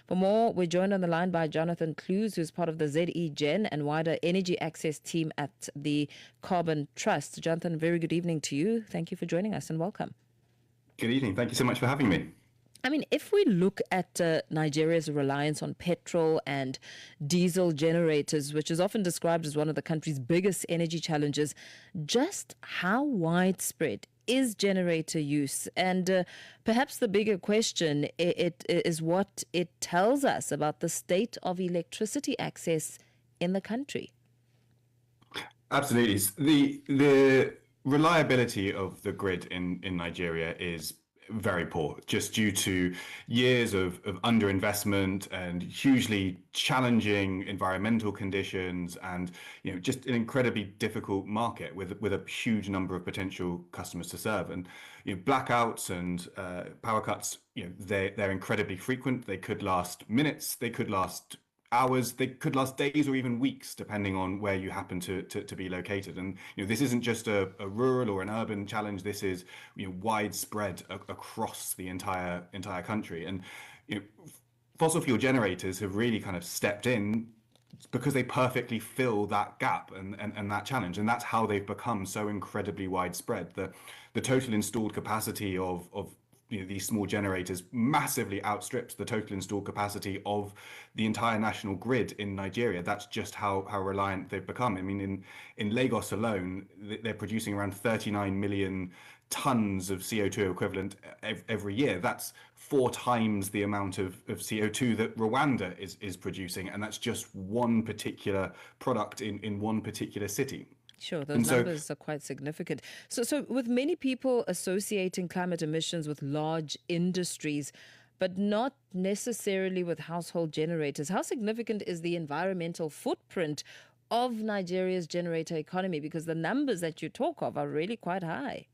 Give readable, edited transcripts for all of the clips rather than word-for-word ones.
For more, we're joined on the line by Jonathan Clowes, who's part of the ZE Gen and wider energy access team at the Carbon Trust. Jonathan, very good evening to you. Thank you for joining us and welcome. Good evening. Thank you so much for having me. I mean, if we look at Nigeria's reliance on petrol and diesel generators, which is often described as one of the country's biggest energy challenges, just how widespread is generator use? And perhaps the bigger question it is what it tells us about the state of electricity access in the country. Absolutely. The reliability of the grid in Nigeria is very poor, just due to years of underinvestment and hugely challenging environmental conditions, and just an incredibly difficult market with a huge number of potential customers to serve. And blackouts and power cuts, they're incredibly frequent. They could last minutes, they could last hours, they could last days or even weeks, depending on where you happen to be located. And this isn't just a rural or an urban challenge. This is widespread across the entire country. And fossil fuel generators have really kind of stepped in because they perfectly fill that gap and that challenge. And that's how they've become so incredibly widespread. The total installed capacity of these small generators massively outstrips the total installed capacity of the entire national grid in Nigeria. That's just how reliant they've become. I mean, in Lagos alone, they're producing around 39 million tons of CO2 equivalent every year. That's 4 times the amount of CO2 that Rwanda is producing, and that's just one particular product in one particular city. Sure, those numbers are quite significant. So with many people associating climate emissions with large industries, but not necessarily with household generators, how significant is the environmental footprint of Nigeria's generator economy? Because the numbers that you talk of are really quite high.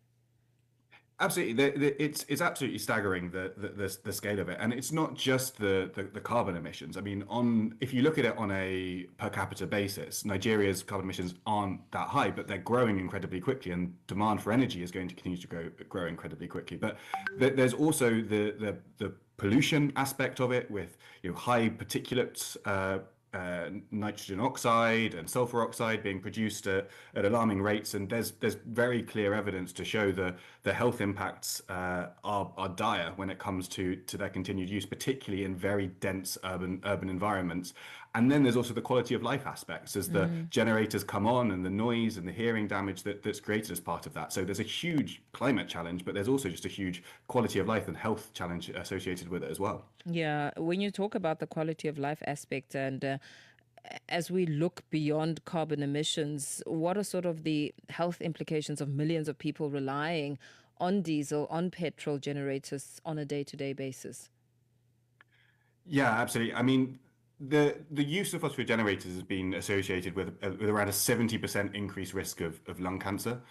Absolutely, it's absolutely staggering the scale of it, and it's not just the carbon emissions. I mean, if you look at it on a per capita basis, Nigeria's carbon emissions aren't that high, but they're growing incredibly quickly, and demand for energy is going to continue to grow incredibly quickly. But there's also the pollution aspect of it, with high particulates. Nitrogen oxide and sulfur oxide being produced at alarming rates, and there's very clear evidence to show the health impacts are dire when it comes to their continued use, particularly in very dense urban environments. And then there's also the quality of life aspects as the generators come on, and the noise and the hearing damage that's created as part of that. So there's a huge climate challenge, but there's also just a huge quality of life and health challenge associated with it as well. Yeah, when you talk about the quality of life aspect, and as we look beyond carbon emissions, what are sort of the health implications of millions of people relying on diesel, on petrol generators on a day-to-day basis? Yeah, absolutely. I mean, the use of fossil fuel generators has been associated with around a 70% increased risk of lung cancer.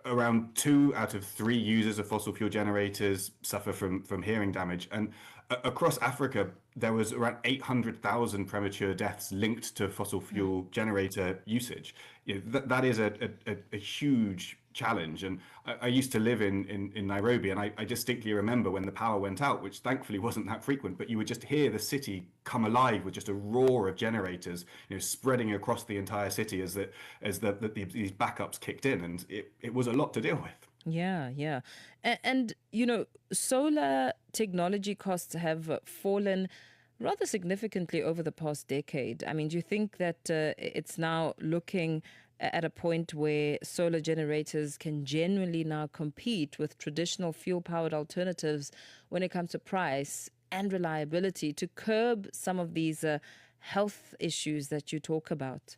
Around 2 out of 3 users of fossil fuel generators suffer from hearing damage. And across Africa, there was around 800,000 premature deaths linked to fossil fuel generator usage. That is a huge challenge. And I used to live in Nairobi, and I distinctly remember when the power went out, which thankfully wasn't that frequent, but you would just hear the city come alive with just a roar of generators, spreading across the entire city as these backups kicked in, and it was a lot to deal with. Yeah, yeah. And solar technology costs have fallen rather significantly over the past decade. I mean, do you think that it's now looking at a point where solar generators can genuinely now compete with traditional fuel-powered alternatives when it comes to price and reliability to curb some of these health issues that you talk about?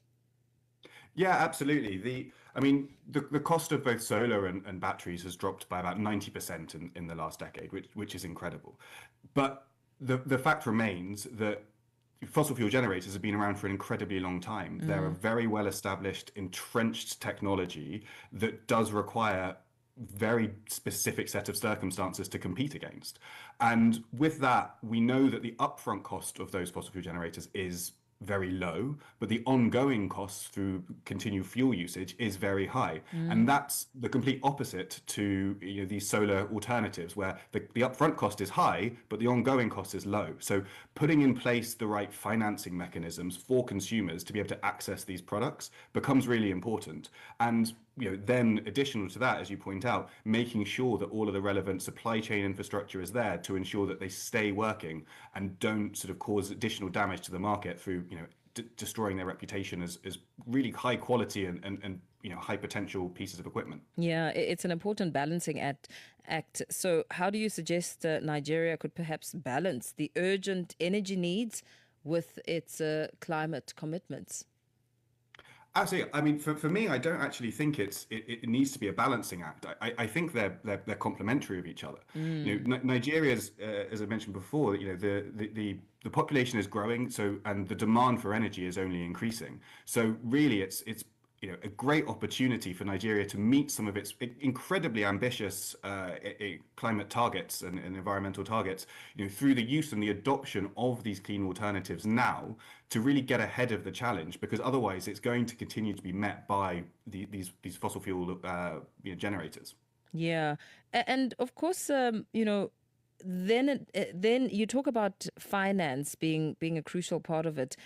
Yeah, absolutely. The cost of both solar and batteries has dropped by about 90% in the last decade, which is incredible. But the fact remains that fossil fuel generators have been around for an incredibly long time. They're a very well established, entrenched technology that does require very specific set of circumstances to compete against. And with that, we know that the upfront cost of those fossil fuel generators is very low, but the ongoing costs through continued fuel usage is very high. And that's the complete opposite to these solar alternatives where the upfront cost is high, but the ongoing cost is low. So putting in place the right financing mechanisms for consumers to be able to access these products becomes really important. And then additional to that, as you point out, making sure that all of the relevant supply chain infrastructure is there to ensure that they stay working and don't sort of cause additional damage to the market through destroying their reputation as really high quality and high potential pieces of equipment. Yeah, it's an important balancing act. So, how do you suggest Nigeria could perhaps balance the urgent energy needs with its climate commitments? Absolutely. I mean, for me, I don't actually think it needs to be a balancing act. I think they're complementary of each other. Nigeria's, as I mentioned before, the population is growing, so and the demand for energy is only increasing. So really, it's a great opportunity for Nigeria to meet some of its incredibly ambitious climate targets and environmental targets, through the use and the adoption of these clean alternatives now to really get ahead of the challenge, because otherwise it's going to continue to be met by these fossil fuel generators. Yeah, and of course, then you talk about finance being a crucial part of it.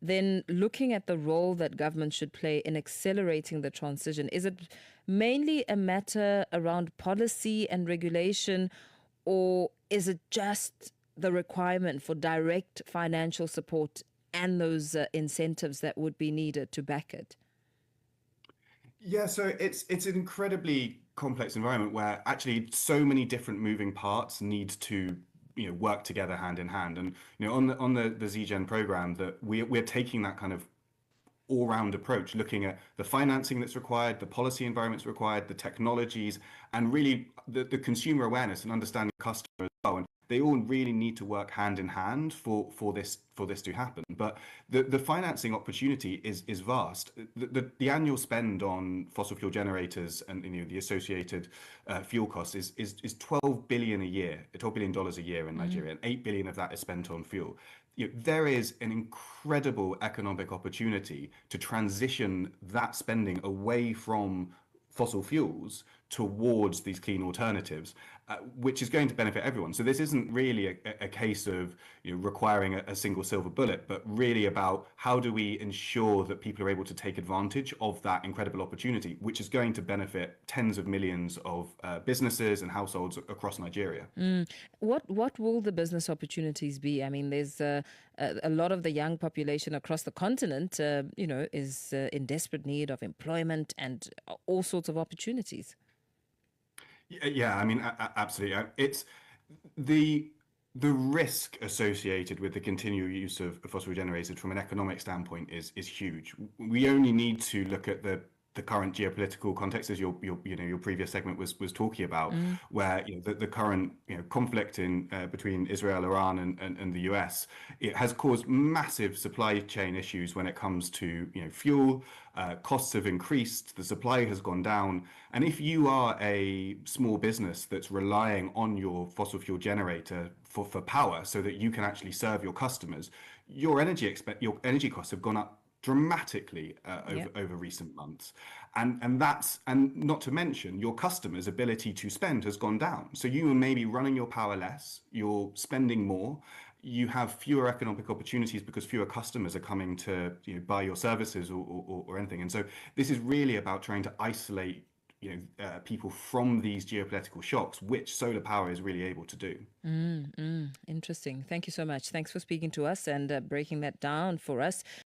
Then looking at the role that government should play in accelerating the transition, is it mainly a matter around policy and regulation, or is it just the requirement for direct financial support and those incentives that would be needed to back it? Yeah, so it's an incredibly complex environment where actually so many different moving parts need to work together hand in hand. And on the ZGen program, that we're taking that kind of all-round approach, looking at the financing that's required, the policy environments required, the technologies, and really the consumer awareness and understanding the customer as well. And they all really need to work hand in hand for this to happen. But the financing opportunity is vast. The annual spend on fossil fuel generators and the associated fuel costs is 12 billion a year, $12 billion a year in Nigeria, and 8 billion of that is spent on fuel. There is an incredible economic opportunity to transition that spending away from fossil fuels towards these clean alternatives, which is going to benefit everyone. So this isn't really a case of requiring a single silver bullet, but really about how do we ensure that people are able to take advantage of that incredible opportunity, which is going to benefit tens of millions of businesses and households across Nigeria. What will the business opportunities be? I mean, there's a lot of the young population across the continent, is in desperate need of employment and all sorts of opportunities. Yeah, I mean, absolutely. It's the the risk associated with the continual use of fossil generators from an economic standpoint is huge. We only need to look at the current geopolitical context, as your previous segment was talking about, where the current conflict in between Israel, Iran, and the US, it has caused massive supply chain issues when it comes to fuel. Costs have increased, the supply has gone down, and if you are a small business that's relying on your fossil fuel generator for power so that you can actually serve your customers, your energy costs have gone up dramatically over recent months, and not to mention your customers' ability to spend has gone down. So you may be running your power less, you're spending more, you have fewer economic opportunities because fewer customers are coming to buy your services or anything. And so this is really about trying to isolate people from these geopolitical shocks, which solar power is really able to do. Interesting. Thank you so much. Thanks for speaking to us and breaking that down for us.